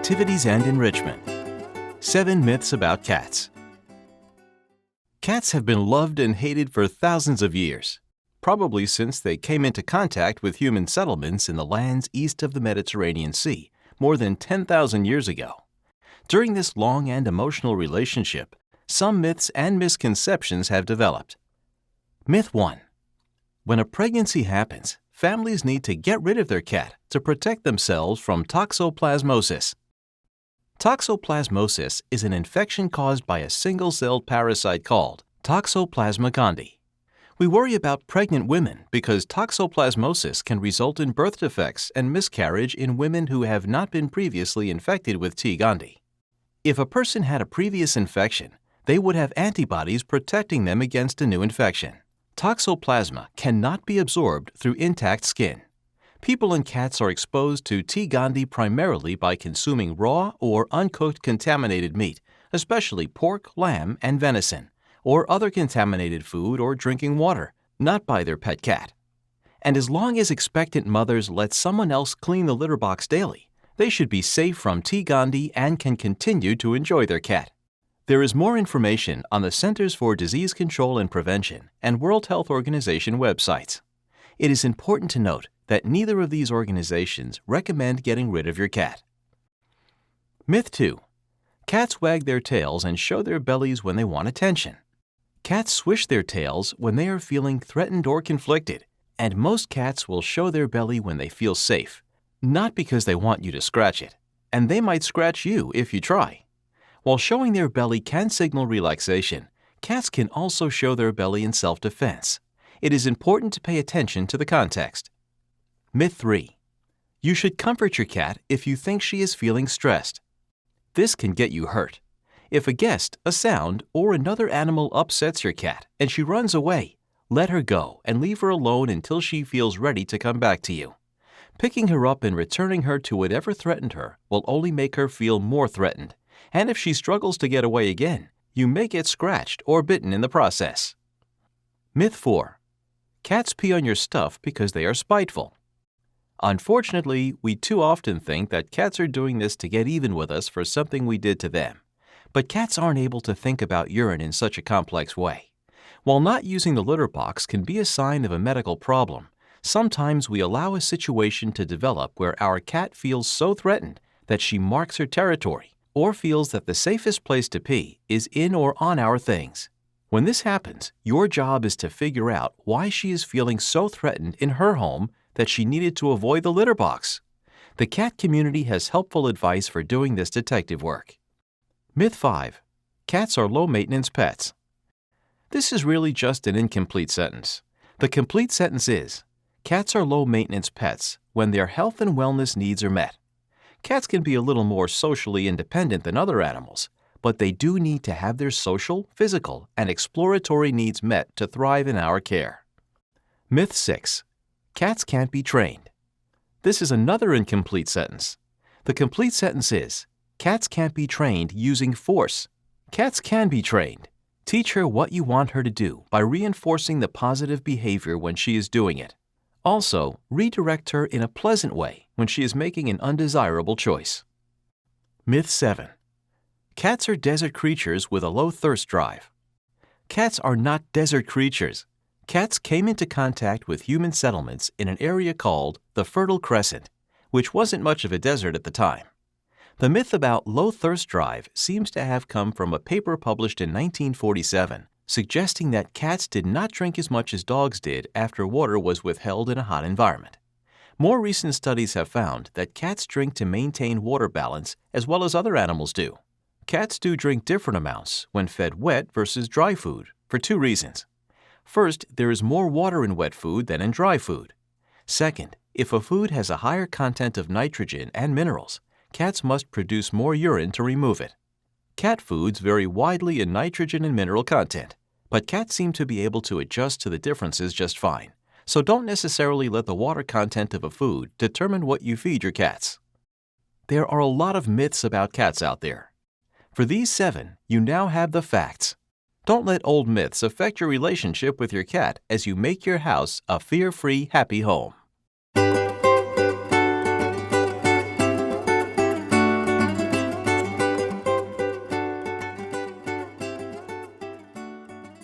Activities and Enrichment. 7 Myths About Cats. Cats have been loved and hated for thousands of years, probably since they came into contact with human settlements in the lands east of the Mediterranean Sea more than 10,000 years ago. During this long and emotional relationship, some myths and misconceptions have developed. Myth 1. When a pregnancy happens, families need to get rid of their cat to protect themselves from toxoplasmosis. Toxoplasmosis is an infection caused by a single-celled parasite called Toxoplasma gondii. We worry about pregnant women because toxoplasmosis can result in birth defects and miscarriage in women who have not been previously infected with T. gondii. If a person had a previous infection, they would have antibodies protecting them against a new infection. Toxoplasma cannot be absorbed through intact skin. People and cats are exposed to T. gondii primarily by consuming raw or uncooked contaminated meat, especially pork, lamb, and venison, or other contaminated food or drinking water, not by their pet cat. And as long as expectant mothers let someone else clean the litter box daily, they should be safe from T. gondii and can continue to enjoy their cat. There is more information on the Centers for Disease Control and Prevention and World Health Organization websites. It is important to note that neither of these organizations recommend getting rid of your cat. Myth 2. Cats wag their tails and show their bellies when they want attention. Cats swish their tails when they are feeling threatened or conflicted, and most cats will show their belly when they feel safe, not because they want you to scratch it, and they might scratch you if you try. While showing their belly can signal relaxation, cats can also show their belly in self-defense. It is important to pay attention to the context. Myth 3. You should comfort your cat if you think she is feeling stressed. This can get you hurt. If a guest, a sound, or another animal upsets your cat and she runs away, let her go and leave her alone until she feels ready to come back to you. Picking her up and returning her to whatever threatened her will only make her feel more threatened, and if she struggles to get away again, you may get scratched or bitten in the process. Myth 4. Cats pee on your stuff because they are spiteful. Unfortunately, we too often think that cats are doing this to get even with us for something we did to them. But cats aren't able to think about urine in such a complex way. While not using the litter box can be a sign of a medical problem, sometimes we allow a situation to develop where our cat feels so threatened that she marks her territory or feels that the safest place to pee is in or on our things. When this happens, your job is to figure out why she is feeling so threatened in her home that she needed to avoid the litter box. The cat community has helpful advice for doing this detective work. Myth 5. Cats are low-maintenance pets. This is really just an incomplete sentence. The complete sentence is, cats are low-maintenance pets when their health and wellness needs are met. Cats can be a little more socially independent than other animals, but they do need to have their social, physical, and exploratory needs met to thrive in our care. Myth 6. Cats can't be trained. This is another incomplete sentence. The complete sentence is, cats can't be trained using force. Cats can be trained. Teach her what you want her to do by reinforcing the positive behavior when she is doing it. Also, redirect her in a pleasant way when she is making an undesirable choice. Myth 7. Cats are desert creatures with a low thirst drive. Cats are not desert creatures. Cats came into contact with human settlements in an area called the Fertile Crescent, which wasn't much of a desert at the time. The myth about low thirst drive seems to have come from a paper published in 1947, suggesting that cats did not drink as much as dogs did after water was withheld in a hot environment. More recent studies have found that cats drink to maintain water balance as well as other animals do. Cats do drink different amounts when fed wet versus dry food for 2 reasons. First, there is more water in wet food than in dry food. Second, if a food has a higher content of nitrogen and minerals, cats must produce more urine to remove it. Cat foods vary widely in nitrogen and mineral content, but cats seem to be able to adjust to the differences just fine, so don't necessarily let the water content of a food determine what you feed your cats. There are a lot of myths about cats out there. For these 7, you now have the facts. Don't let old myths affect your relationship with your cat as you make your house a fear-free, happy home.